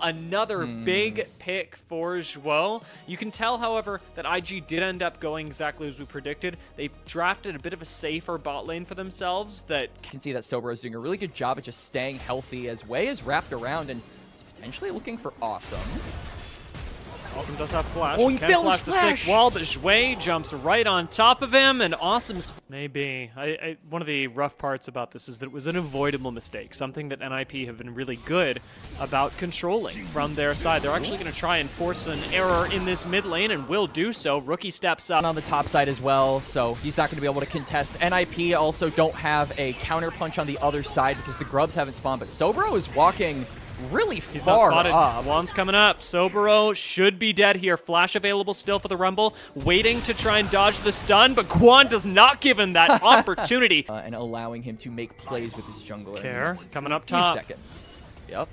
Another big pick for Zhuo. You can tell, however, that IG did end up going exactly as we predicted. They drafted a bit of a safer bot lane for themselves that... You can see that Soboro is doing a really good job at just staying healthy as Wei is wrapped around and is potentially looking for Assum. Assum does have flash. Oh, he Can't failed his flash the thick flash! wall, but Zhuo jumps right on top of him, and Assum's maybe. One of the rough parts about this is that it was an avoidable mistake, something that NIP have been really good about controlling from their side. They're actually going to try and force an error in this mid lane, and will do so. Rookie steps up. On the top side as well, so he's not going to be able to contest. NIP also don't have a counter punch on the other side because the grubs haven't spawned, but Soboro is walking really He's far not spotted. up. Guwon's coming up. Soboro should be dead here. Flash available still for the Rumble. Waiting to try and dodge the stun, but Guwon does not give him that opportunity. And allowing him to make plays with his jungler. Care coming up top. Seconds. Yep.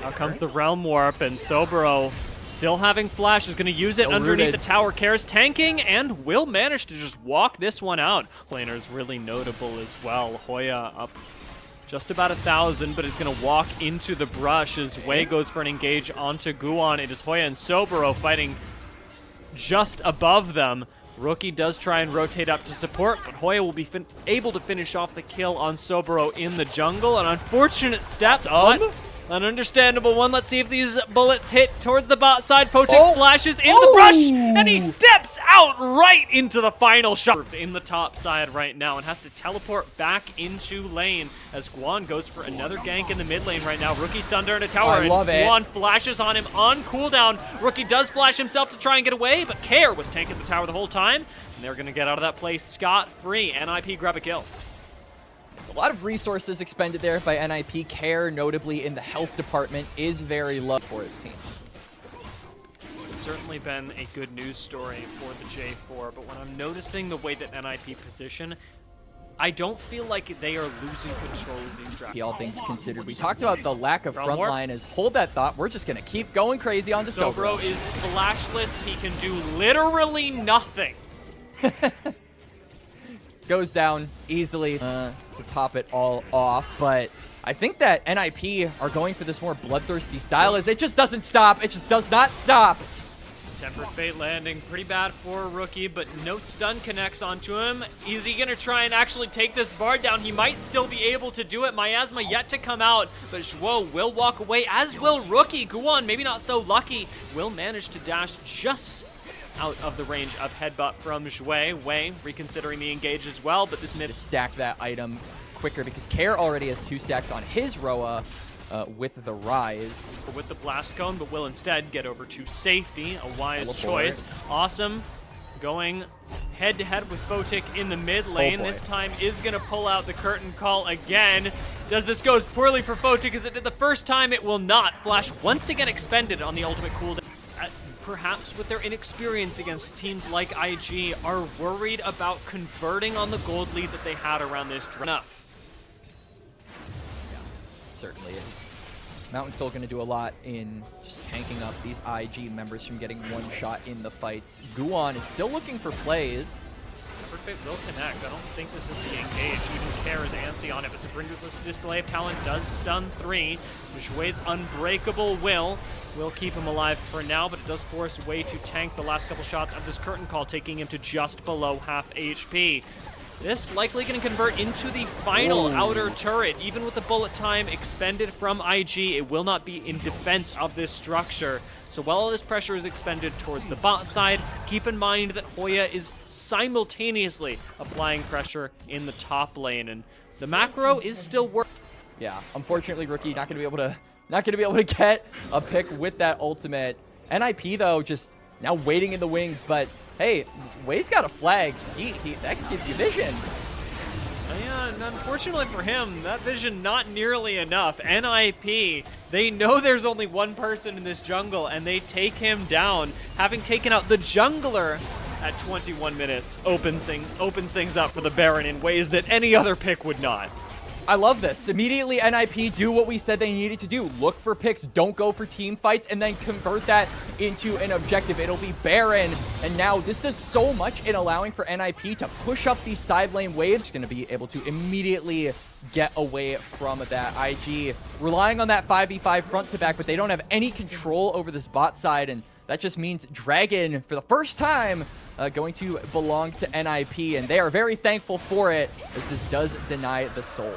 Now comes the Realm Warp, and Soboro, still having flash, is going to use it underneath the tower. Care's tanking and will manage to just walk this one out. Laner's really notable as well. HOYA up just about 1,000, but it's going to walk into the brush as Wei goes for an engage onto Guwon. It is HOYA and Soboro fighting just above them. Rookie does try and rotate up to support, but HOYA will be able to finish off the kill on Soboro in the jungle. An unfortunate step, but an understandable one. Let's see if these bullets hit towards the bot side. Photic flashes in the brush, and he steps out right into the final shot in the top side right now and has to teleport back into lane as Guwon goes for another gank in the mid lane right now. Rookie stunned under a tower, and Guwon flashes on him on cooldown. Rookie does flash himself to try and get away, but Care was tanking the tower the whole time, and they're going to get out of that place scot-free. NIP grab a kill. A lot of resources expended there by NIP. Care, notably in the health department, is very low for his team. It's certainly been a good news story for the J4, but when I'm noticing the way that NIP position, I don't feel like they are losing control of these drafts. All things considered, we talked about the lack of front line. As hold that thought, we're just going to keep going crazy on Soboro. Soboro is flashless. He can do literally nothing. Goes down easily to top it all off, but I think that NIP are going for this more bloodthirsty style as it just doesn't stop. It just does not stop. Tempered Fate landing pretty bad for Rookie, but no stun connects onto him. Is he going to try and actually take this bar down? He might still be able to do it. Miasma yet to come out, but Zhuo will walk away, as will Rookie. Guwon, maybe not so lucky, will manage to dash just out of the range of headbutt from Zhuo. Wei reconsidering the engage as well, but this mid stack that item quicker because Care already has 2 stacks on his Roa with the Rise. With the Blast Cone, but will instead get over to safety. A wise choice. Assum going head-to-head with Photic in the mid lane. This time is going to pull out the curtain call again. Does this go as poorly for Photic as it did the first time? It will not. Flash once again expended on the ultimate cooldown. Perhaps with their inexperience against teams like IG, are worried about converting on the gold lead that they had around this draft. Enough. Yeah, certainly is. Mountain Soul going to do a lot in just tanking up these IG members from getting one shot in the fights. Guwon is still looking for plays. Perfect will connect. I don't think this is the engage. Even Care is antsy on it, but Sabrina's display of talent does stun 3. Zhuo's unbreakable will keep him alive for now, but it does force Wei to tank the last couple shots of this curtain call, taking him to just below half HP. This likely going to convert into the final outer turret. Even with the bullet time expended from IG, it will not be in defense of this structure. So while all this pressure is expended towards the bot side, keep in mind that HOYA is simultaneously applying pressure in the top lane, and the macro is still working. Yeah, unfortunately, Rookie not going to be able to get a pick with that ultimate. NIP though, just now waiting in the wings, but hey, Wei's got a flag. That gives you vision. Yeah, and unfortunately for him, that vision not nearly enough. NIP, they know there's only one person in this jungle, and they take him down, having taken out the jungler at 21 minutes. Opens things up for the Baron in ways that any other pick would not. I love this. Immediately, NIP do what we said they needed to do. Look for picks, don't go for team fights, and then convert that into an objective. It'll be Baron, and now this does so much in allowing for NIP to push up these side lane waves. Going to be able to immediately get away from that. IG relying on that 5v5 front to back, but they don't have any control over this bot side, and that just means Dragon, for the first time, going to belong to NIP, and they are very thankful for it, as this does deny the soul.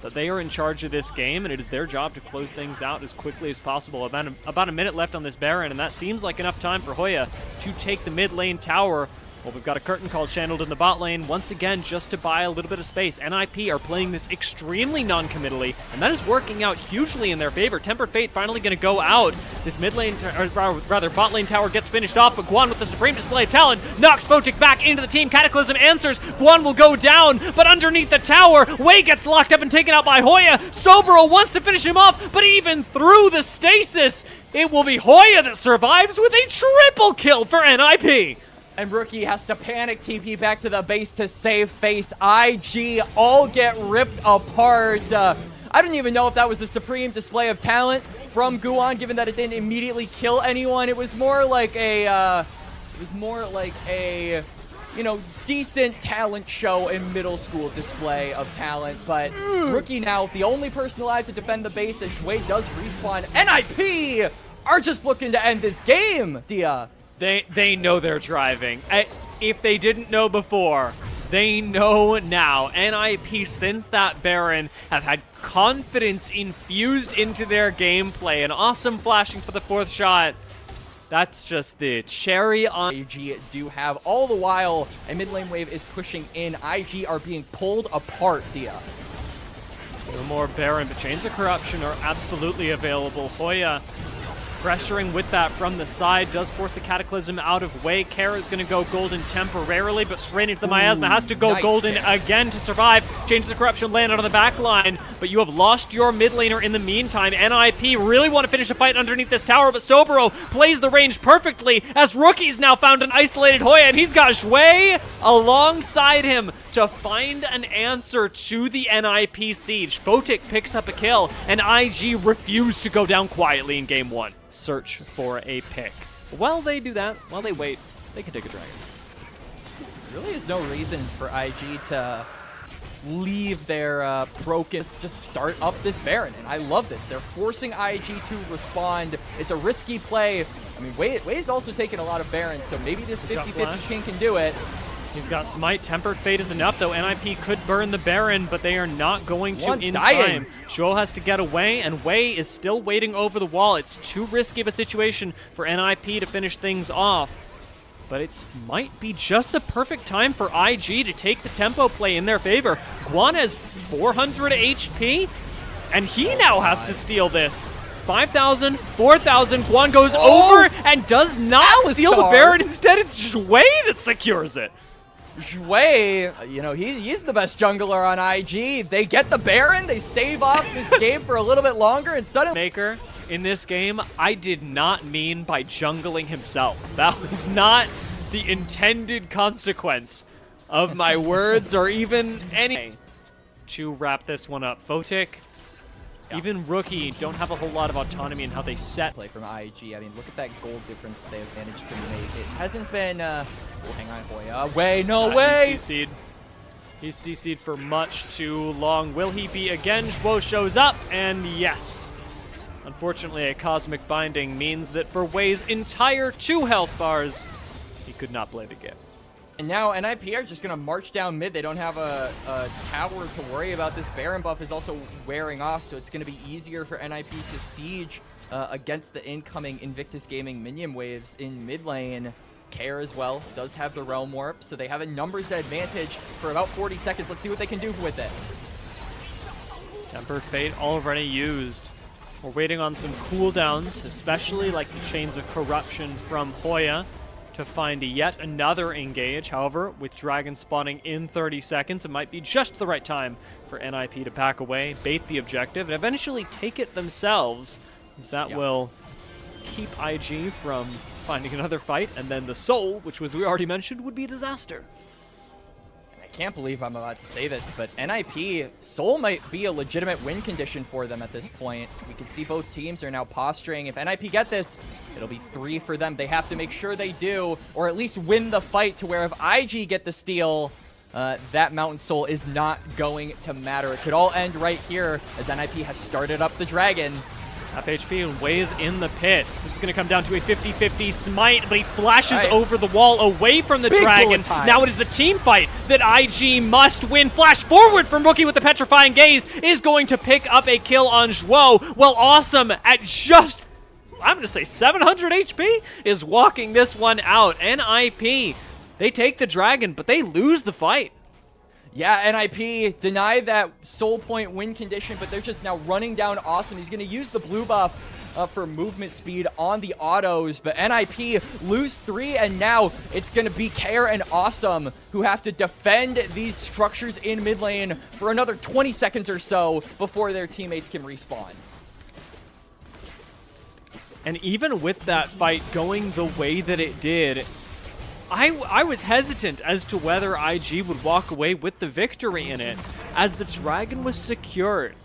But they are in charge of this game, and it is their job to close things out as quickly as possible. About a minute left on this Baron, and that seems like enough time for HOYA to take the mid lane tower. Well, we've got a curtain call channeled in the bot lane, once again, just to buy a little bit of space. NIP are playing this extremely non-committally, and that is working out hugely in their favor. Tempered Fate finally going to go out. This mid lane, or rather bot lane tower gets finished off, but Guwon with the supreme display of talent knocks Photic back into the team. Cataclysm answers. Guwon will go down, but underneath the tower, Wei gets locked up and taken out by HOYA. Soboro wants to finish him off, but even through the stasis, it will be HOYA that survives with a triple kill for NIP. And Rookie has to panic TP back to the base to save face. IG all get ripped apart. I don't even know if that was a supreme display of talent from Guwon, given that it didn't immediately kill anyone. It was more like a, you know, decent talent show in middle school display of talent. But Rookie now, the only person alive to defend the base as Zhuo does respawn. NIP are just looking to end this game, Dia. They know they're driving. If they didn't know before, they know now. NIP, since that Baron, have had confidence infused into their gameplay. An awesome flashing for the 4th shot. That's just the cherry on. IG do have all the while a mid lane wave is pushing in. IG are being pulled apart, Dia. No more Baron, but Chains of Corruption are absolutely available. HOYA pressuring with that from the side, does force the Cataclysm out of Wei. Kara is going to go golden temporarily, but straight into the miasma, has to go nice golden hit. again to survive. Changes the Corruption landed on the back line, but you have lost your mid laner in the meantime. NIP really want to finish a fight underneath this tower, but Soboro plays the range perfectly as Rookie's now found an isolated HOYA, and he's got Zhuo alongside him to find an answer to the NIP siege. Photic picks up a kill, and IG refuse to go down quietly in game 1. Search for a pick. While they do that, while they wait, they can take a dragon. There really is no reason for IG to leave their broken, just start up this Baron, and I love this. They're forcing IG to respond. It's a risky play. I mean, Wei's also taking a lot of Barons, so maybe this 50-50 king can do it. He's got Smite. Tempered Fate is enough, though. NIP could burn the Baron, but they are not going to in time. Zhuo has to get away, and Wei is still waiting over the wall. It's too risky of a situation for NIP to finish things off. But it might be just the perfect time for IG to take the tempo play in their favor. Guwon has 400 HP, and he now has to steal this. 5,000, 4,000, Guwon goes over and does not steal the Baron. Instead, it's Zhuo that secures it. Zhuo, you know, he's the best jungler on IG. They get the Baron, they stave off this game for a little bit longer, and suddenly... Maker, in this game, I did not mean by jungling himself. That was not the intended consequence of my words or even any... To wrap this one up, Photic, even Rookie don't have a whole lot of autonomy in how they set play from IG. I mean, look at that gold difference that they have managed to make. It hasn't been, oh, hang on, HOYA. Wei, no way! He's CC'd for much too long. Will he be again? Zhuo shows up, and yes. Unfortunately, a Cosmic Binding means that for Wei's entire 2 health bars, he could not play the game. And now NIP are just going to march down mid. They don't have a tower to worry about. This Baron buff is also wearing off, so it's going to be easier for NIP to siege against the incoming Invictus Gaming minion waves in mid lane. Care as well does have the Realm Warp, so they have a numbers advantage for about 40 seconds. Let's see what they can do with it. Tempered Fate already used. We're waiting on some cooldowns, especially like the Chains of Corruption from HOYA, to find yet another engage. However, with Dragon spawning in 30 seconds, it might be just the right time for NIP to pack away, bait the objective, and eventually take it themselves, as that will keep IG from finding another fight, and then the Soul, which was we already mentioned, would be a disaster. I can't believe I'm about to say this, but NIP, Soul might be a legitimate win condition for them at this point. We can see both teams are now posturing. If NIP get this, it'll be 3 for them. They have to make sure they do, or at least win the fight to where if IG get the steal, that Mountain Soul is not going to matter. It could all end right here as NIP has started up the Dragon. FHP and Wei's in the pit. This is going to come down to a 50-50 smite, but he flashes over the wall away from the Dragon. Now it is the team fight that IG must win. Flash forward from Rookie with the Petrifying Gaze is going to pick up a kill on Zhuo, while Assum at just, I'm going to say 700 HP, is walking this one out. NIP, they take the Dragon, but they lose the fight. Yeah, NIP denied that soul point win condition, but they're just now running down Assum. He's going to use the blue buff for movement speed on the autos, but NIP lose 3, and now it's going to be Care and Assum who have to defend these structures in mid lane for another 20 seconds or so before their teammates can respawn. And even with that fight going the way that it did, I was hesitant as to whether IG would walk away with the victory in it, as the Dragon was secured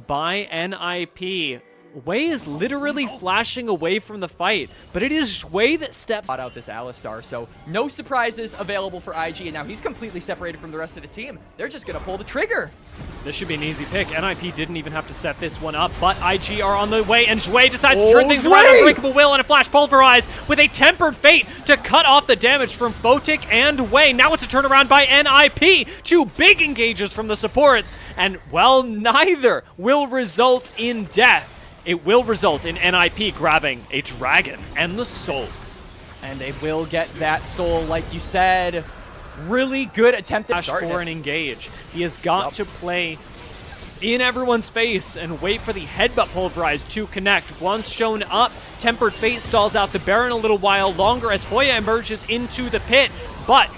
by NIP. Wei is literally flashing away from the fight, but it is Wei that steps out this Alistar, so no surprises available for IG, and now he's completely separated from the rest of the team. They're just going to pull the trigger. This should be an easy pick. NIP didn't even have to set this one up, but IG are on the way, and Zhuo decides to turn things around. Unbreakable Will and a Flash Pulverize with a Tempered Fate to cut off the damage from Photic and Wei. Now it's a turnaround by NIP. 2 big engages from the supports, and, well, neither will result in death. It will result in NIP grabbing a Dragon and the Soul. And they will get that Soul, like you said. Really good attempt at starting for an engage. He has got to play in everyone's face and wait for the Headbutt Pulverize to connect. Once shown up, Tempered Fate stalls out the Baron a little while longer as HOYA emerges into the pit, but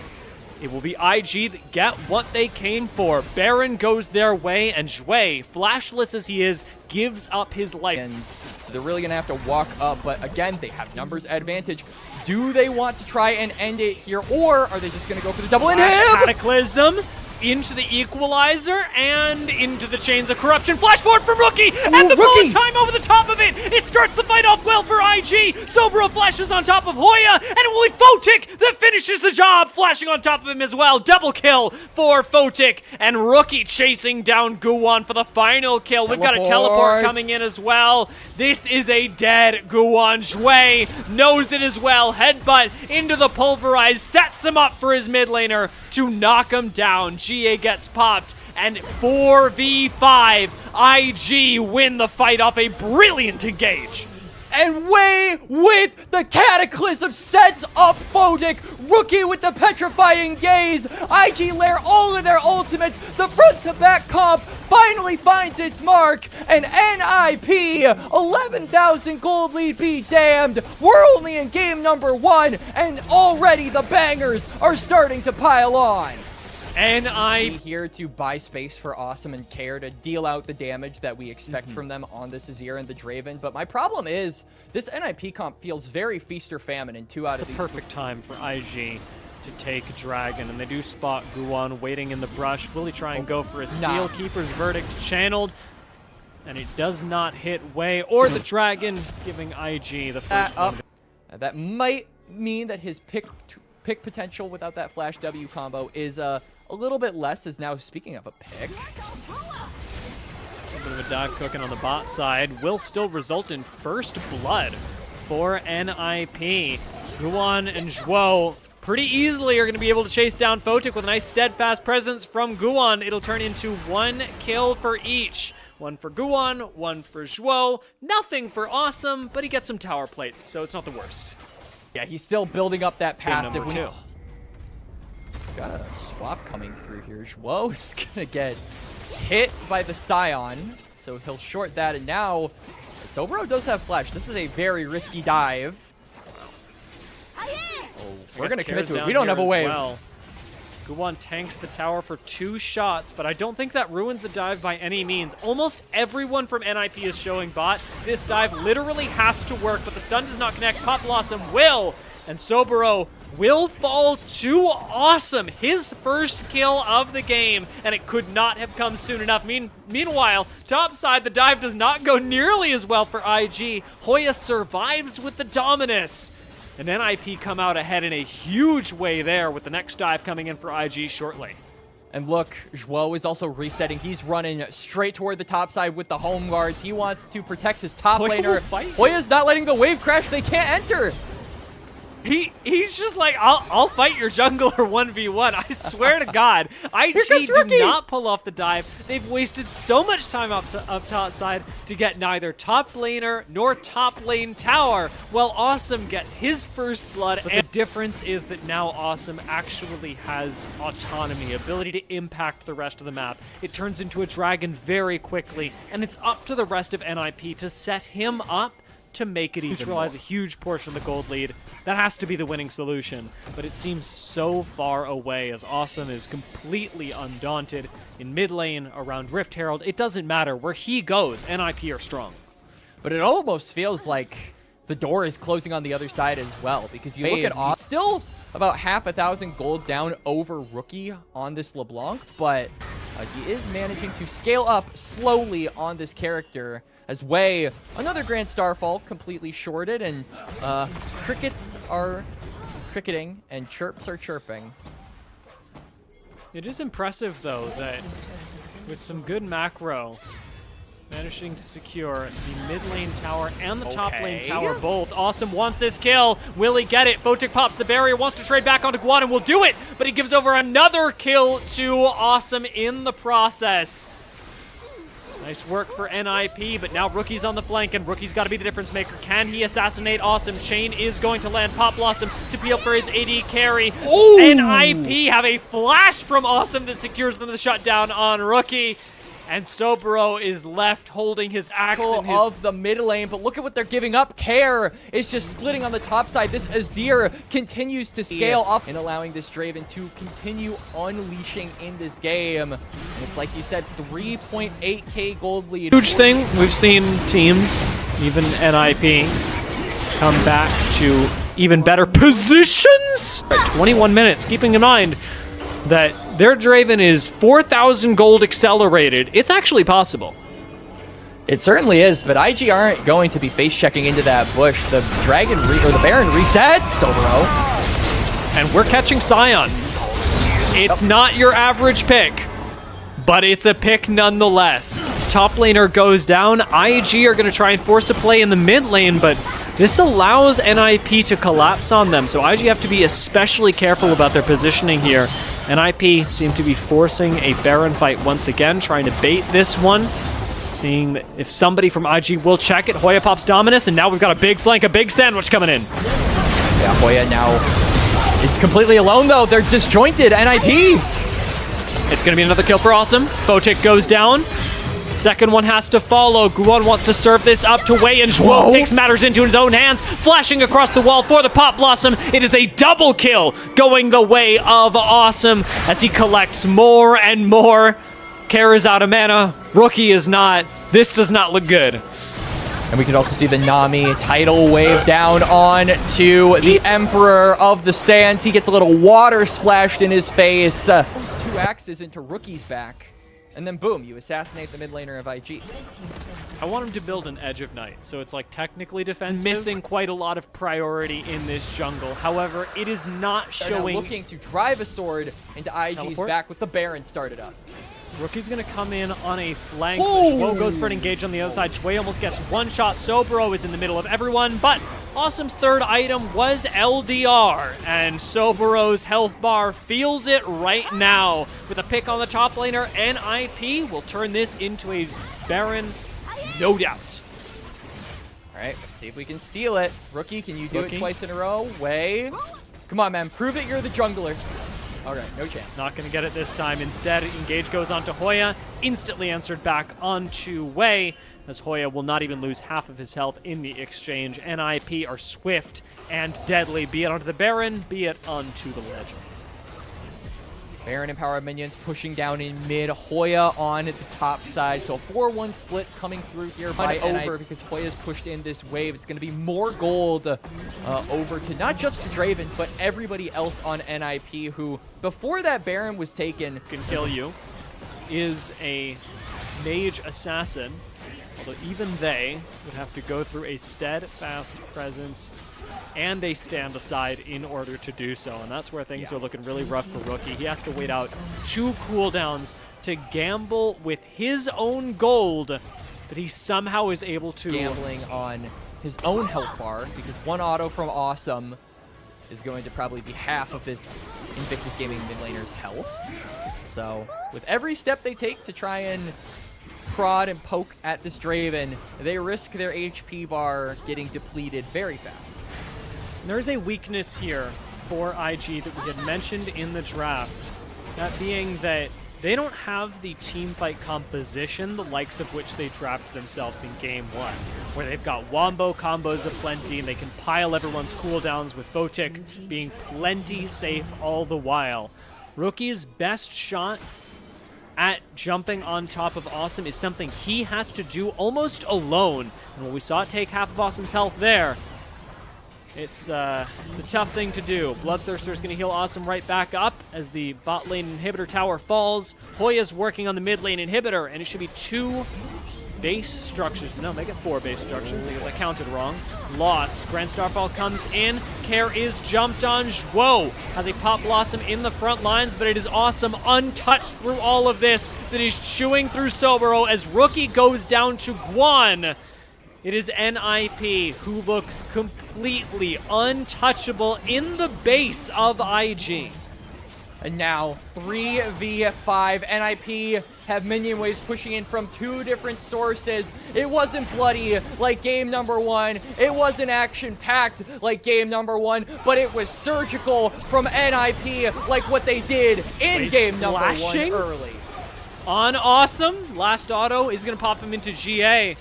it will be IG that get what they came for. Baron goes their way, and Zhuo, flashless as he is, gives up his life. They're really going to have to walk up, but again, they have numbers advantage. Do they want to try and end it here, or are they just going to go for the double inhib? Cataclysm into the Equalizer and into the Chains of Corruption. Flash forward from Rookie, and the bullet time over the top of it. It starts the fight off well for IG. Soboro flashes on top of HOYA, and it will be Photic that finishes the job, flashing on top of him as well. Double kill for Photic, and Rookie chasing down Guwon for the final kill. We've got a teleport coming in as well. This is a dead Guwon. Zhuo knows it as well. Headbutt into the Pulverize, sets him up for his mid laner to knock him down. GA gets popped, and 4v5, IG win the fight off a brilliant engage. And Wei with the Cataclysm sets up Photic. Rookie with the Petrifying Gaze. IG lair all of their ultimates. The front to back comp finally finds its mark. And NIP, 11,000 gold lead be damned. We're only in game number 1, and already the bangers are starting to pile on. NIP here to buy space for Assum and Care to deal out the damage that we expect from them on this Azir and the Draven. But my problem is, this NIP comp feels very feast or famine in 2 out of these. Perfect time for IG to take Dragon, and they do spot Guwon waiting in the brush. Will he try and go for a Steel Keeper's Verdict channeled? And it does not hit Wei or the Dragon, giving IG the first one. That might mean that his pick potential without that Flash W combo is a little bit less, as now speaking of a pick. A bit of a dive cooking on the bot side will still result in first blood for NIP. Guwon and Zhuo pretty easily are going to be able to chase down Photic with a nice steadfast presence from Guwon. It'll turn into 1 kill for each. 1 for Guwon, 1 for Zhuo. Nothing for Assum, but he gets some tower plates, so it's not the worst. Yeah, he's still building up that passive. Number 2. Got a swap coming through here. Zhuo is going to get hit by the Scion, so he'll short that. And now, Soboro does have Flash. This is a very risky dive. We're going to commit to it. We don't have a wave. Well. Guwon tanks the tower for 2 shots, but I don't think that ruins the dive by any means. Almost everyone from NIP is showing bot. This dive literally has to work, but the stun does not connect. Pop Blossom will, and Soboro will fall to Assum. His first kill of the game, and it could not have come soon enough. Meanwhile, topside, the dive does not go nearly as well for IG. HOYA survives with the Dominus. And NIP come out ahead in a huge way there with the next dive coming in for IG shortly. And look, Zhuo is also resetting. He's running straight toward the top side with the home guards. He wants to protect his top laner. HOYA's not letting the wave crash. They can't enter. He's just like, I'll fight your jungler 1v1. I swear to God. IG do not pull off the dive. They've wasted so much time up top side to get neither top laner nor top lane tower, while Assum gets his first blood. And the difference is that now Assum actually has autonomy, ability to impact the rest of the map. It turns into a dragon very quickly, and it's up to the rest of NIP to set him up to make it even more. A huge portion of the gold lead. That has to be the winning solution, but it seems so far away as Assum is completely undaunted in mid lane around Rift Herald. It doesn't matter where he goes, NIP are strong. But it almost feels like the door is closing on the other side as well, because you look at Assum, still about 500,000 gold down over Rookie on this LeBlanc, but he is managing to scale up slowly on this character as Wei, another Grand Starfall, completely shorted, and crickets are cricketing and chirps are chirping. It is impressive, though, that with some good macro, managing to secure the mid lane tower and the top lane tower both. Assum wants this kill. Will he get it? Photic pops the barrier, wants to trade back onto Guwon and will do it, but he gives over another kill to Assum in the process. Nice work for NIP, but now Rookie's on the flank, and Rookie's got to be the difference maker. Can he assassinate Assum? Chain is going to land Pop Blossom to be up for his AD carry. Ooh. NIP have a flash from Assum that secures them the shutdown on Rookie. And Soboro is left holding his axe in his of the mid lane, but look at what they're giving up. Care is just splitting on the top side. This Azir continues to scale up and allowing this Draven to continue unleashing in this game. And it's like you said, 3.8k gold lead. Huge thing. We've seen teams, even NIP, come back to even better positions. 21 minutes, keeping in mind that their Draven is 4,000 gold accelerated. It's actually possible. It certainly is, but IG aren't going to be face-checking into that bush. The Dragon, or the Baron resets, Soboro. And we're catching Sion. It's not your average pick, but it's a pick nonetheless. Top laner goes down. IG are going to try and force a play in the mid lane, but this allows NIP to collapse on them, so IG have to be especially careful about their positioning here. NIP seem to be forcing a Baron fight once again, trying to bait this one, seeing if somebody from IG will check it. HOYA pops Dominus, and now we've got a big flank, a big sandwich coming in. Yeah, HOYA now is completely alone, though. They're disjointed. NIP! It's going to be another kill for Assum. Photic goes down. Second one has to follow. Guwon wants to serve this up to Wei, and Zhuo takes matters into his own hands, flashing across the wall for the Pop Blossom. It is a double kill going the way of Assum as he collects more and more. Care is out of mana. Rookie is not. This does not look good. And we can also see the Nami tidal wave down on to the Emperor of the Sands. He gets a little water splashed in his face. Those two axes into Rookie's back. And then boom, you assassinate the mid laner of IG. I want him to build an Edge of Night, so it's like technically defensive. Missing quite a lot of priority in this jungle. However, it is not showing. They're looking to drive a sword into IG's back with the Baron started up. Rookie's going to come in on a flank. Zhuo goes for an engage on the other side. Zhuo almost gets one shot. Soboro is in the middle of everyone, but Assum's third item was LDR, and Soboro's health bar feels it right now. With a pick on the top laner, NIP will turn this into a Baron, no doubt. All right, let's see if we can steal it. Rookie, can you do it twice in a row? Wei. Come on, man. Prove that you're the jungler. All right, no chance. Not going to get it this time. Instead, engage goes onto HOYA, instantly answered back onto Wei, as HOYA will not even lose half of his health in the exchange. NIP are swift and deadly, be it onto the Baron, be it onto the Legends. Baron and Power Minions pushing down in mid. HOYA on the top side. So a 4-1 split coming through here by over because HOYA's pushed in this wave. It's going to be more gold over to not just the Draven, but everybody else on NIP who, before that Baron was taken, can kill you, is a mage assassin. Although even they would have to go through a steadfast presence and a stand aside in order to do so. And that's where things are looking really rough for Rookie. He has to wait out 2 cooldowns to gamble with his own gold that he somehow is able to... Gambling on his own health bar, because 1 auto from Assum is going to probably be half of this Invictus Gaming mid laner's health. So with every step they take to try and prod and poke at this Draven, they risk their HP bar getting depleted very fast. There's a weakness here for IG that we had mentioned in the draft, that being that they don't have the team fight composition, the likes of which they drafted themselves in Game 1, where they've got wombo combos aplenty and they can pile everyone's cooldowns with Photic being plenty safe all the while. Rookie's best shot at jumping on top of Assum is something he has to do almost alone. And when we saw it take half of Assum's health there, it's a tough thing to do. Bloodthirster's going to heal Assum right back up as the bot lane inhibitor tower falls. HOYA's working on the mid lane inhibitor, and it should be 2 base structures. No, make it 4 base structures because I counted wrong. Lost. Grand Starfall comes in. Care is jumped on. Zhuo has a pop blossom in the front lines, but it is Assum untouched through all of this that is chewing through Soboro as Rookie goes down to Guwon. It is NIP who look completely untouchable in the base of IG. And now 3v5. NIP have minion waves pushing in from 2 different sources. It wasn't bloody like game number 1. It wasn't action-packed like game number 1, but it was surgical from NIP like what they did in game number 1 early. On Assum, last auto is going to pop him into GA.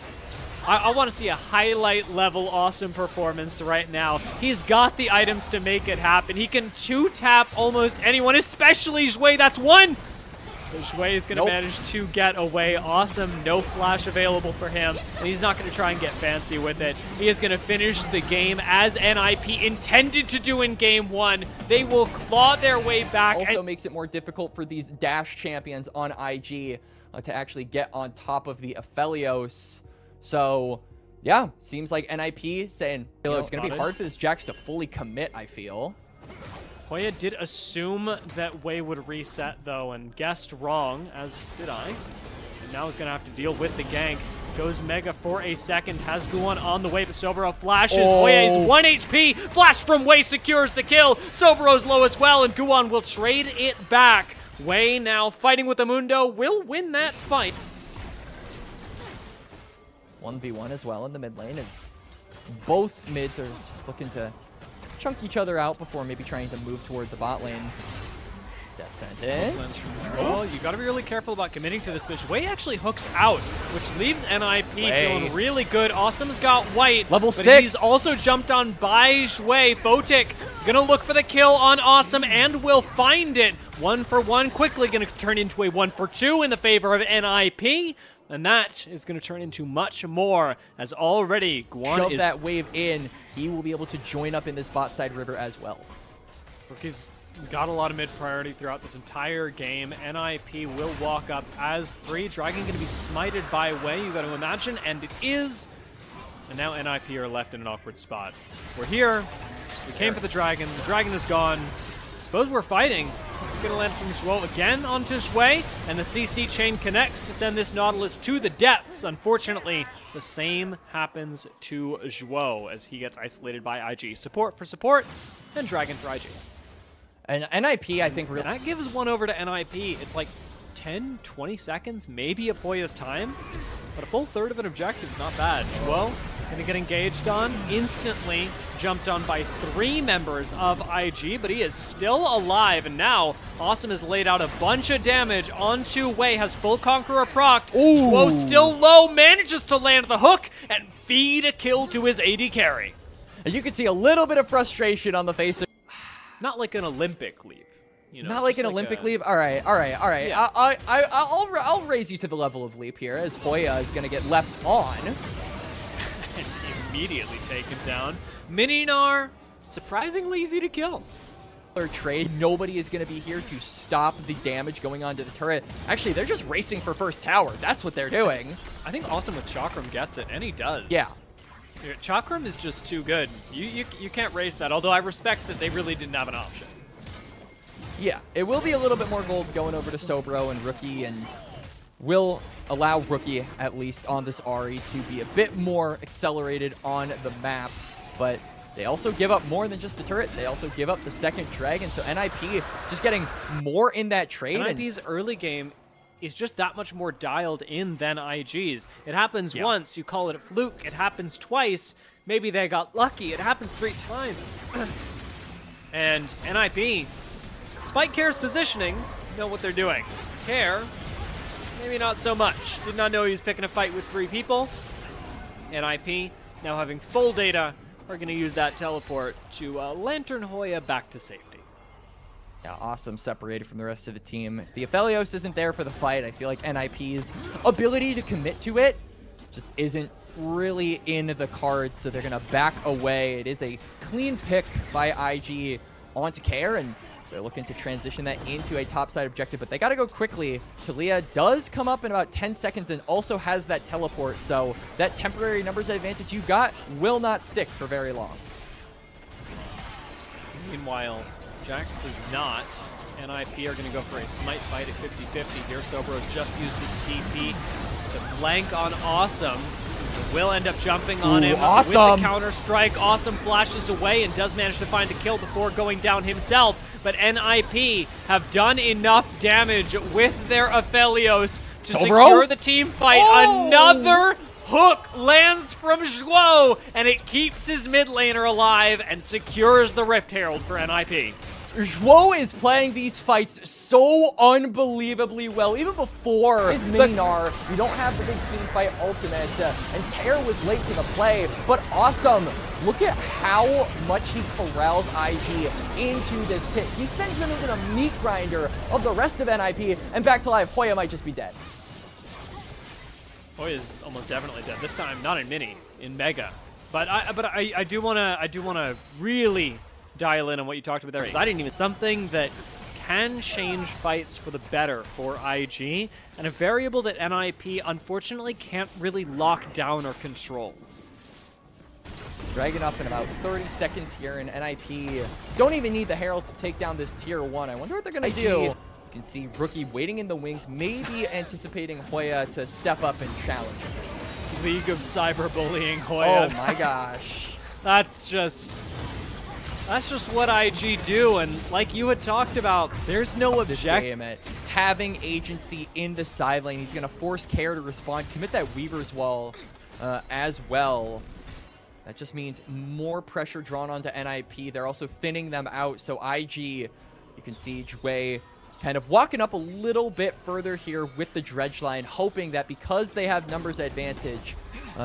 I want to see a highlight level Assum performance right now. He's got the items to make it happen. He can 2-tap almost anyone, especially Zhuo. That's 1. But Zhuo is going to manage to get away. Assum, no flash available for him. And he's not going to try and get fancy with it. He is going to finish the game as NIP intended to do in game 1. They will claw their way back. Also makes it more difficult for these dash champions on IG to actually get on top of the Aphelios. So, yeah, seems like NIP saying, it's going to be hard for this Jax to fully commit, I feel. HOYA did assume that Wei would reset, though, and guessed wrong, as did I. And now he's going to have to deal with the gank. Goes Mega for a second, has Guwon on the way, but Soboro flashes. HOYA is 1 HP. Flash from Wei secures the kill. Soboro's low as well, and Guwon will trade it back. Wei now fighting with the Mundo will win that fight. 1v1 as well in the mid lane as both mids are just looking to chunk each other out before maybe trying to move toward the bot lane. Death sentence. Oh, you got to be really careful about committing to this, but Wei actually hooks out, which leaves NIP feeling really good. Assum's got white. Level but 6. He's also jumped on by Zhuo. Photic gonna look for the kill on Assum and will find it. 1 for 1, quickly gonna turn into a 1 for 2 in the favor of NIP. And that is going to turn into much more, as already Guwon shove that wave in. He will be able to join up in this bot side river as well. Rookie's got a lot of mid priority throughout this entire game. NIP will walk up as 3. Dragon going to be smited by Wei, you got to imagine, and it is. And now NIP are left in an awkward spot. We're here. We came for the Dragon. The Dragon is gone. Suppose we're fighting. It's going to land from Zhuo again onto Zhuo, and the CC chain connects to send this Nautilus to the depths. Unfortunately, the same happens to Zhuo as he gets isolated by IG. Support for support, and Dragon for IG. And NIP, I think, really... That gives 1 over to NIP. It's like 10, 20 seconds, maybe of HOYA's time, but a full third of an objective is not bad. Zhuo going to get engaged on, instantly jumped on by 3 members of IG, but he is still alive, and now Assum has laid out a bunch of damage onto Wei, has full Conqueror procced. Zhuo still low, manages to land the hook and feed a kill to his AD carry. And you can see a little bit of frustration on the face of... Not like an Olympic leap. You know, not like an Olympic leap? All right. Yeah. I'll raise you to the level of leap here, as HOYA is going to get left on. Immediately taken down. Mininar, surprisingly easy to kill. trade. Nobody is going to be here to stop the damage going on to the turret. Actually, they're just racing for first tower. That's what they're doing. I think Assum with Chakram gets it, and he does. Yeah. Chakram is just too good. You can't race that, although I respect that they really didn't have an option. Yeah, it will be a little bit more gold going over to Soboro and Rookie, and will allow Rookie, at least on this Ahri, to be a bit more accelerated on the map. But they also give up more than just a turret. They also give up the second dragon, so NIP just getting more in that trade. NIP's early game is just that much more dialed in than IG's. It happens once, you call it a fluke. It happens twice, maybe they got lucky. It happens 3 times. And NIP, despite Care's positioning, know what they're doing. Care, maybe not so much. Did not know he was picking a fight with 3 people. NIP, now having full data, are going to use that teleport to Lantern HOYA back to safety. Yeah, Assum separated from the rest of the team. If the Aphelios isn't there for the fight, I feel like NIP's ability to commit to it just isn't really in the cards, so they're going to back away. It is a clean pick by IG onto Care, and they're looking to transition that into a topside objective, but they got to go quickly. Talia does come up in about 10 seconds and also has that teleport, so that temporary numbers advantage you got will not stick for very long. Meanwhile, Jax does not. NIP are going to go for a smite fight at 50-50 here. Soboro's just used his TP to blank on Assum. Will end up jumping on him with the counter strike. Assum flashes away and does manage to find a kill before going down himself. But NIP have done enough damage with their Aphelios to secure the team fight. Another hook lands from Zhuo, and it keeps his mid laner alive and secures the Rift Herald for NIP. Zhuo is playing these fights so unbelievably well. Even before his mini-gnar, you don't have the big team fight ultimate, and Care was late to the play. But Assum, look at how much he corrals IG into this pit. He sends them into the meat grinder of the rest of NIP, and back to life, HOYA might just be dead. HOYA is almost definitely dead. This time, not in mini, in mega. But I do wanna really dial in on what you talked about there. I didn't even something that can change fights for the better for IG, and a variable that NIP unfortunately can't really lock down or control. Dragging up in about 30 seconds here, and NIP don't even need the Herald to take down this tier 1. I wonder what they're gonna do. You can see Rookie waiting in the wings, maybe anticipating HOYA to step up and challenge him. League of cyberbullying HOYA. Oh my gosh. That's just what IG do, and like you had talked about, there's no objective. Having agency in the side lane, he's going to force Care to respond, commit that Weaver's Wall as well. That just means more pressure drawn onto NIP. They're also thinning them out, so IG, you can see Zhuo kind of walking up a little bit further here with the dredge line, hoping that because they have numbers advantage,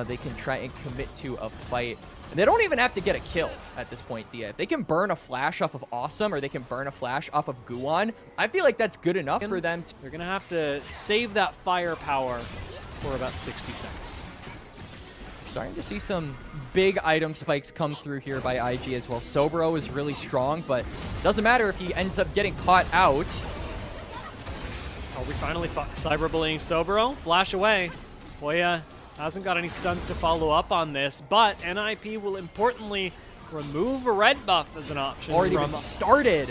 they can try and commit to a fight. And they don't even have to get a kill at this point, Dia. If they can burn a flash off of Assum, or they can burn a flash off of Guwon, I feel like that's good enough for them. They're going to have to save that firepower for about 60 seconds. Starting to see some big item spikes come through here by IG as well. Soboro is really strong, but doesn't matter if he ends up getting caught out. Are we finally cyberbullying Soboro? Flash away. HOYA hasn't got any stuns to follow up on this, but NIP will importantly remove a red buff as an option. Already even started.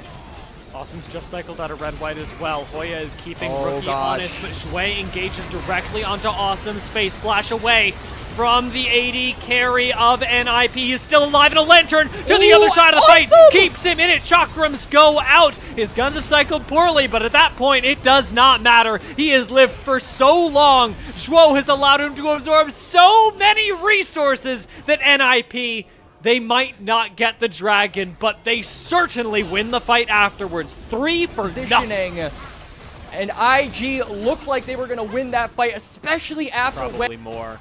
Assum's just cycled out of red-white as well. HOYA is keeping Rookie honest, but Zhuo engages directly onto Assum's face. Flash away from the AD carry of NIP. He's still alive, and a Lantern to the other side of the fight keeps him in it. Chakrams go out. His guns have cycled poorly, but at that point, it does not matter. He has lived for so long. Zhuo has allowed him to absorb so many resources that NIP, they might not get the dragon, but they certainly win the fight afterwards. 3 for nothing. And IG looked like they were going to win that fight, especially after... Probably more.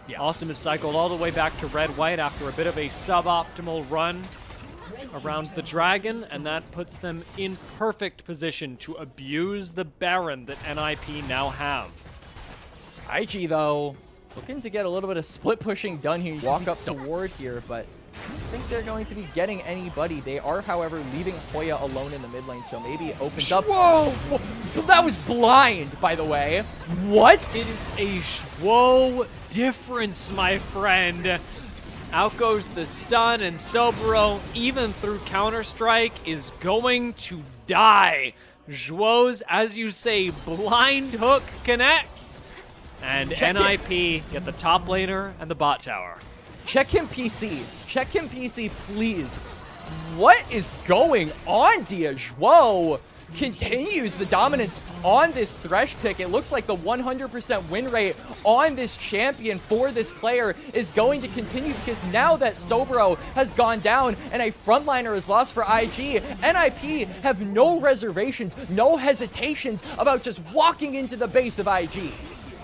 Yeah. Assum is cycled all the way back to red-white after a bit of a suboptimal run around the dragon, and that puts them in perfect position to abuse the Baron that NIP now have. IG, though, looking to get a little bit of split pushing done here. You walk up toward here, but I don't think they're going to be getting anybody. They are, however, leaving HOYA alone in the mid lane, so maybe it opens up. Whoa! That was blind, by the way. What? It is a Zhuo difference, my friend. Out goes the stun, and Soboro, even through Counter-Strike, is going to die. Zhuo's, as you say, blind hook connects. And NIP get the top laner and the bot tower. Check him PC. Check him PC, please. What is going on, Dia? Zhuo continues the dominance on this Thresh pick. It looks like the 100% win rate on this champion for this player is going to continue, because now that Soboro has gone down and a frontliner is lost for IG, NIP have no reservations, no hesitations about just walking into the base of IG.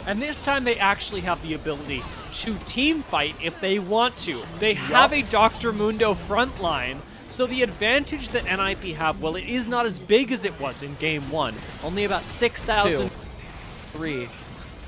And this time they actually have the ability to team fight if they want to. They have a Dr. Mundo frontline. So the advantage that NIP have, well, it is not as big as it was in game 1. Only about 6,000. 3.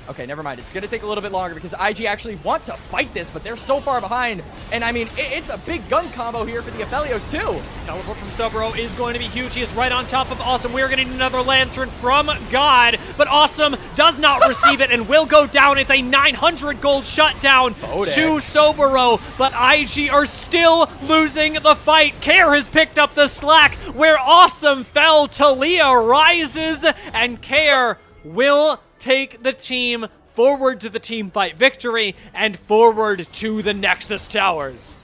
Okay, never mind. It's going to take a little bit longer because IG actually want to fight this, but they're so far behind. And I mean, it's a big gun combo here for the Aphelios too. Teleport from Soboro is going to be huge. He is right on top of Assum. We are going to need another Lantern from God, but Assum does not receive it and will go down. It's a 900 gold shutdown to Soboro, but IG are still losing the fight. Care has picked up the slack where Assum fell. Talia rises, and Care will take the team forward to the team fight victory and forward to the Nexus Towers.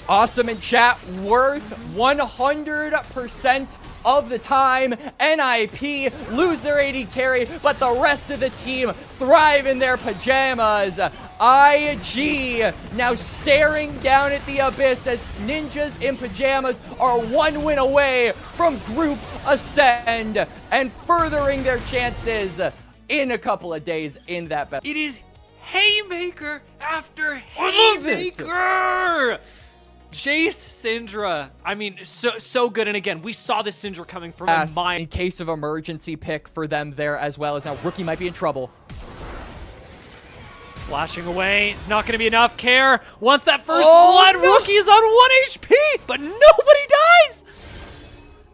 Assum in chat, worth 100% of the time. NIP lose their AD carry, but the rest of the team thrive in their pajamas. IG now staring down at the abyss as Ninjas in Pajamas are 1 win away from Group Ascend and furthering their chances in a couple of days in that battle. It is haymaker after haymaker! Jace Syndra, I mean, so good. And again, we saw this Syndra coming from a mine. In case of emergency pick for them there as well, as now Rookie might be in trouble. Flashing away, it's not going to be enough. Care wants that first blood. No. Rookie is on 1 HP, but nobody dies!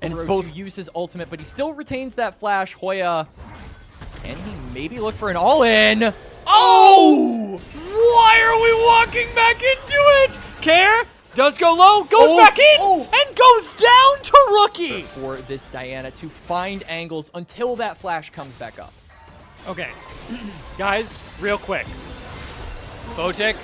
And it's both use his ultimate, but he still retains that flash. HOYA, and he maybe look for an all-in. Oh! Why are we walking back into it? Care does go low, goes back in, and goes down to Rookie. For this Diana to find angles until that flash comes back up. Okay, guys, real quick. Photic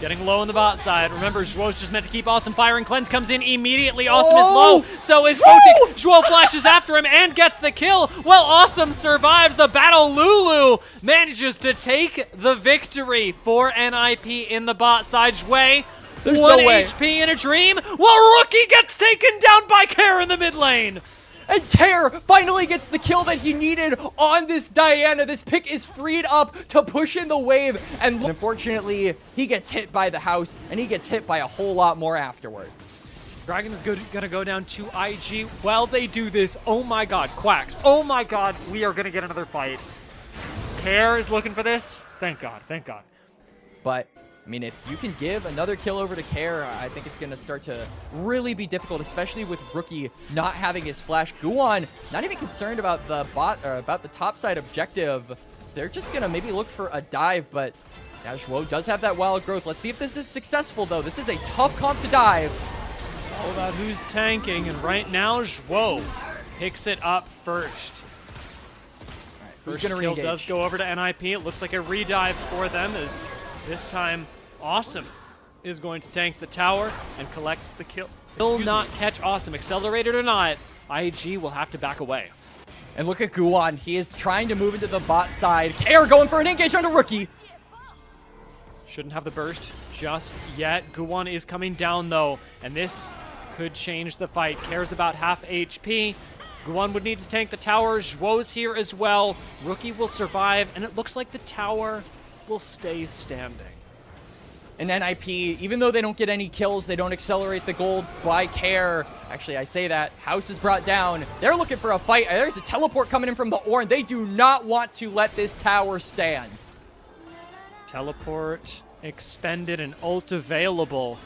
getting low on the bot side. Remember, Zhuo's just meant to keep Assum firing. Cleanse comes in immediately. Assum is low. So is Photic. Zhuo flashes after him and gets the kill. While Assum survives the battle, Lulu manages to take the victory for NIP in the bot side. Zhuo, there's 1 no way. HP in a dream, while Rookie gets taken down by Care in the mid lane. And Care finally gets the kill that he needed on this Diana. This pick is freed up to push in the wave. And unfortunately, he gets hit by the house, and he gets hit by a whole lot more afterwards. Dragon is going to go down to IG. While they do this, oh my god, Quacks. Oh my god, we are going to get another fight. Care is looking for this. Thank god, thank god. But I mean, if you can give another kill over to Care, I think it's going to start to really be difficult, especially with Rookie not having his flash. Guwon not even concerned about the bot or about the top side objective. They're just going to maybe look for a dive, but now Zhuo does have that wild growth. Let's see if this is successful, though. This is a tough comp to dive. All about who's tanking, and right now Zhuo picks it up first. Right, first kill does go over to NIP. It looks like a redive for them, as this time Assum is going to tank the tower and collects the kill. Will not catch Assum, accelerated or not. IG will have to back away. And look at Guwon. He is trying to move into the bot side. Care going for an engage onto Rookie. Shouldn't have the burst just yet. Guwon is coming down though, and this could change the fight. Care's about half HP. Guwon would need to tank the tower. Zhuo's here as well. Rookie will survive, and it looks like the tower will stay standing. And NIP, even though they don't get any kills, they don't accelerate the gold by Care. Actually, I say that. House is brought down. They're looking for a fight. There's a teleport coming in from the Ornn. They do not want to let this tower stand. Teleport expended and ult available.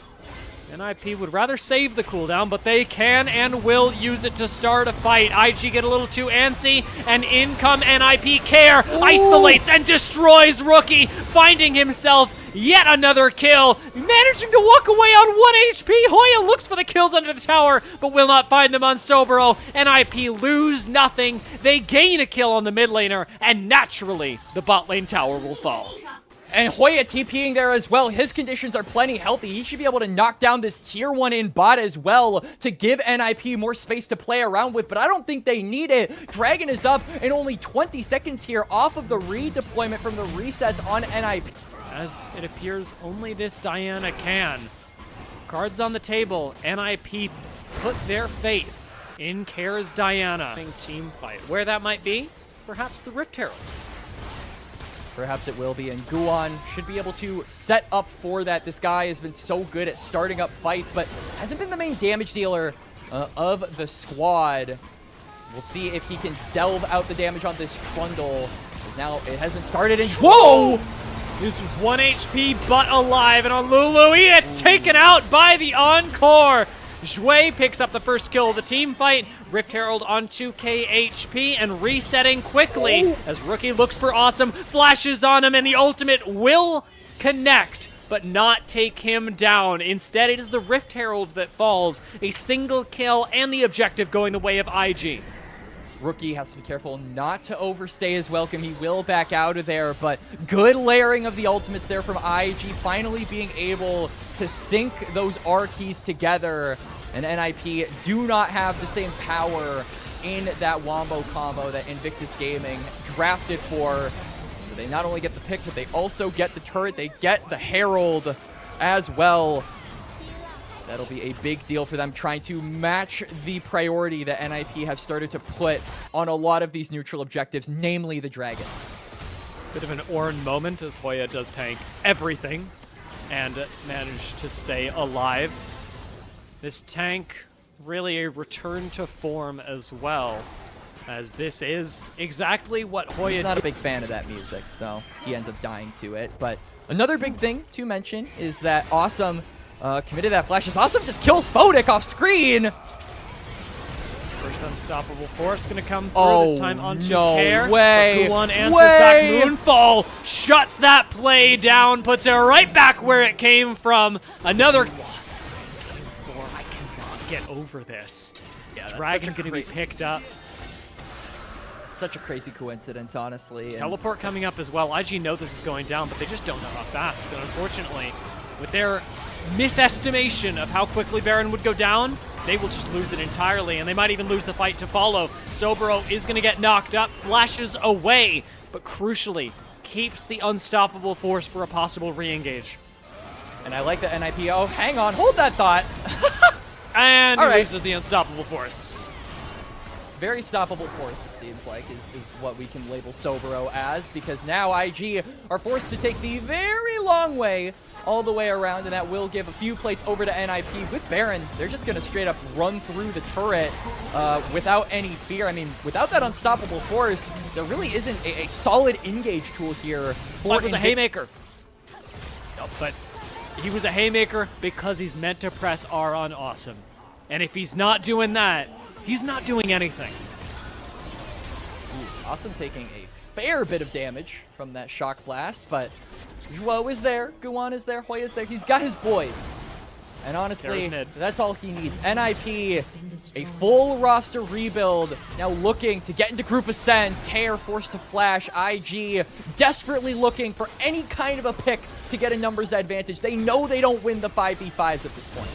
NIP would rather save the cooldown, but they can and will use it to start a fight. IG get a little too antsy, and in come NIP. Care isolates and destroys Rookie, finding himself yet another kill, managing to walk away on 1 HP. HOYA looks for the kills under the tower, but will not find them on Soboro. NIP lose nothing. They gain a kill on the mid laner, and naturally, the bot lane tower will fall. And HOYA TPing there as well. His conditions are plenty healthy. He should be able to knock down this tier 1 in bot as well to give NIP more space to play around with, but I don't think they need it. Dragon is up in only 20 seconds here off of the redeployment from the resets on NIP. As it appears, only this Diana can. Cards on the table. NIP put their faith in Care's Diana. Team fight. Where that might be? Perhaps the Rift Herald. Perhaps it will be, and Guwon should be able to set up for that. This guy has been so good at starting up fights, but hasn't been the main damage dealer of the squad. We'll see if he can delve out the damage on this Trundle, because now it has been started, and whoa! Is 1 HP but alive, and on Lulu, he gets taken out by the Encore. Zhuo picks up the first kill of the team fight. Rift Herald on 2k HP and resetting quickly as Rookie looks for Assum, flashes on him, and the ultimate will connect, but not take him down. Instead, it is the Rift Herald that falls. A single kill and the objective going the way of IG. Rookie has to be careful not to overstay his welcome. He will back out of there, but good layering of the ultimates there from IG, finally being able to sync those R keys together. And NIP do not have the same power in that wombo combo that Invictus Gaming drafted for. So they not only get the pick, but they also get the turret. They get the Herald as well. That'll be a big deal for them, trying to match the priority that NIP have started to put on a lot of these neutral objectives, namely the dragons. Bit of an Ornn moment as HOYA does tank everything and manage to stay alive. This tank really a return to form as well, as this is exactly what HOYA did. He's not a big fan of that music, so he ends up dying to it. But another big thing to mention is that Assum committed that flash. Assum just kills Photic off screen. First unstoppable force gonna come through, this time onto Care. Way. Guwon answers back. Moonfall shuts that play down, puts it right back where it came from. Another lost. I cannot get over this. Yeah, Dragon gonna be picked up. Such a crazy coincidence, honestly. Teleport coming up as well. IG know this is going down, but they just don't know how fast. And unfortunately, with their misestimation of how quickly Baron would go down, they will just lose it entirely, and they might even lose the fight to follow. Soboro is going to get knocked up, flashes away, but crucially, keeps the unstoppable force for a possible re-engage. And I like the NIP. Oh, hang on, hold that thought. And he loses the unstoppable force. Very stoppable force, it seems like, is what we can label Soboro as, because now IG are forced to take the very long way all the way around, and that will give a few plates over to NIP. With Baron, they're just going to straight up run through the turret without any fear. I mean, without that unstoppable force, there really isn't a solid engage tool here. It was a haymaker. No, but he was a haymaker because he's meant to press R on Assum. And if he's not doing that, he's not doing anything. Assum taking a fair bit of damage from that shock blast, but Zhuo is there, Guwon is there, HOYA is there. He's got his boys. And honestly, that's all he needs. NIP, a full roster rebuild, now looking to get into group ascend. Care forced to flash. IG desperately looking for any kind of a pick to get a numbers advantage. They know they don't win the 5v5s at this point.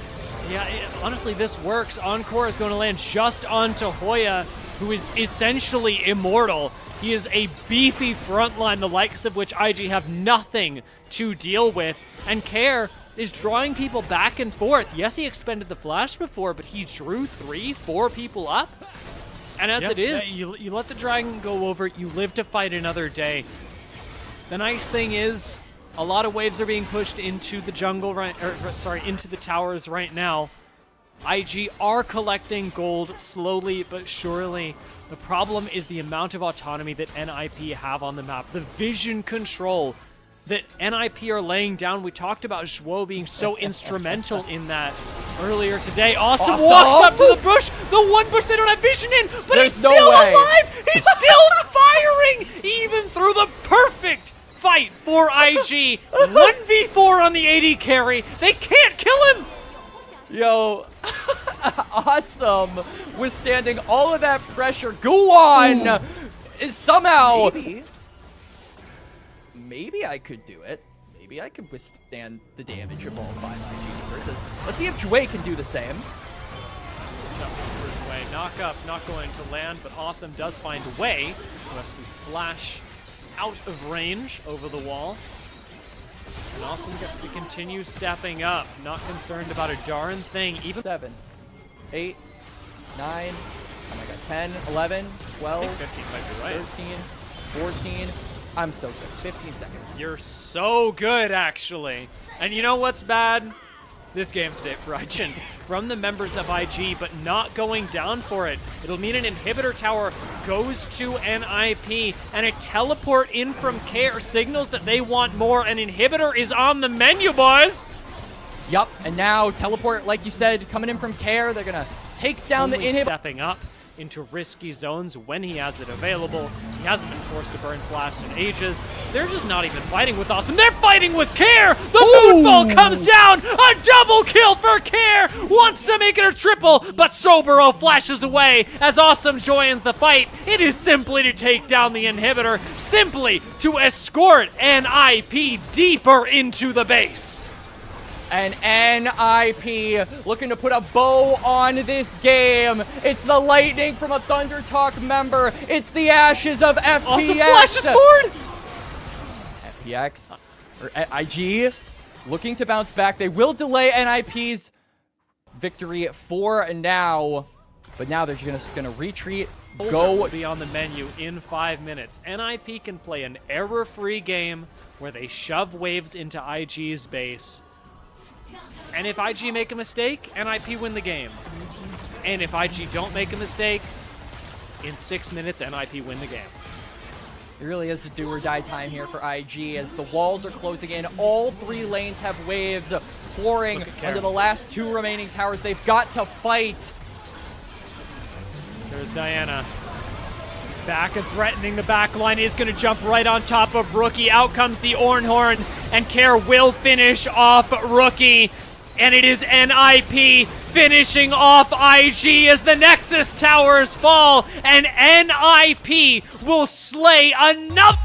Yeah, honestly, this works. Encore is going to land just onto HOYA, who is essentially immortal. He is a beefy frontline, the likes of which IG have nothing to deal with. And Care is drawing people back and forth. Yes, he expended the flash before, but he drew 3-4 people up. And as it is, you let the dragon go over, you live to fight another day. The nice thing is, a lot of waves are being pushed into the jungle, into the towers right now. IG are collecting gold slowly but surely. The problem is the amount of autonomy that NIP have on the map. The vision control that NIP are laying down. We talked about Zhuo being so instrumental in that earlier today. Assum walks up to the bush, the one bush they don't have vision in, but There's he's no still way. alive! He's still firing, even through the perfect fight for IG. 1v4 on the AD carry. They can't kill him! Yo, Assum withstanding all of that pressure. Guwon is somehow... Maybe I could do it. Maybe I could withstand the damage of all 5 IG versus. Let's see if Zhuo can do the same. Knock up, not going to land, but Assum does find a way. Has to flash out of range over the wall. And Assum gets to continue stepping up, not concerned about a darn thing. Even 7, 8, 9, oh my god, 10, 11, 12, 15 might be right. 13, 14. I'm so good. 15 seconds. You're so good, actually. And you know what's bad? This game state for IG. From the members of IG, but not going down for it. It'll mean an inhibitor tower goes to NIP, and a teleport in from Care signals that they want more. An inhibitor is on the menu, boys! Yup, and now teleport, like you said, coming in from Care. They're gonna take down the inhibitor. Stepping up into risky zones when he has it available. He hasn't been forced to burn flash in ages. They're just not even fighting with Assum. They're fighting with Care! The moonfall comes down! A double kill for Care! Wants to make it a triple, but Soboro flashes away as Assum joins the fight. It is simply to take down the inhibitor, simply to escort NIP deeper into the base. And NIP looking to put a bow on this game. It's the lightning from a Thunder Talk member. It's the ashes of FPX. Assum flashes forward! FPX, or IG, looking to bounce back. They will delay NIP's victory for now. But now they're just going to retreat. Go be on the menu in 5 minutes. NIP can play an error-free game where they shove waves into IG's base. And if IG make a mistake, NIP win the game. And if IG don't make a mistake, in 6 minutes, NIP win the game. It really is a do or die time here for IG as the walls are closing in. All 3 lanes have waves pouring under the last 2 remaining towers. They've got to fight. There's Diana. Back and threatening the back line, is going to jump right on top of Rookie. Out comes the Ornhorn, and Care will finish off Rookie. And it is NIP finishing off IG as the Nexus towers fall, and NIP will slay another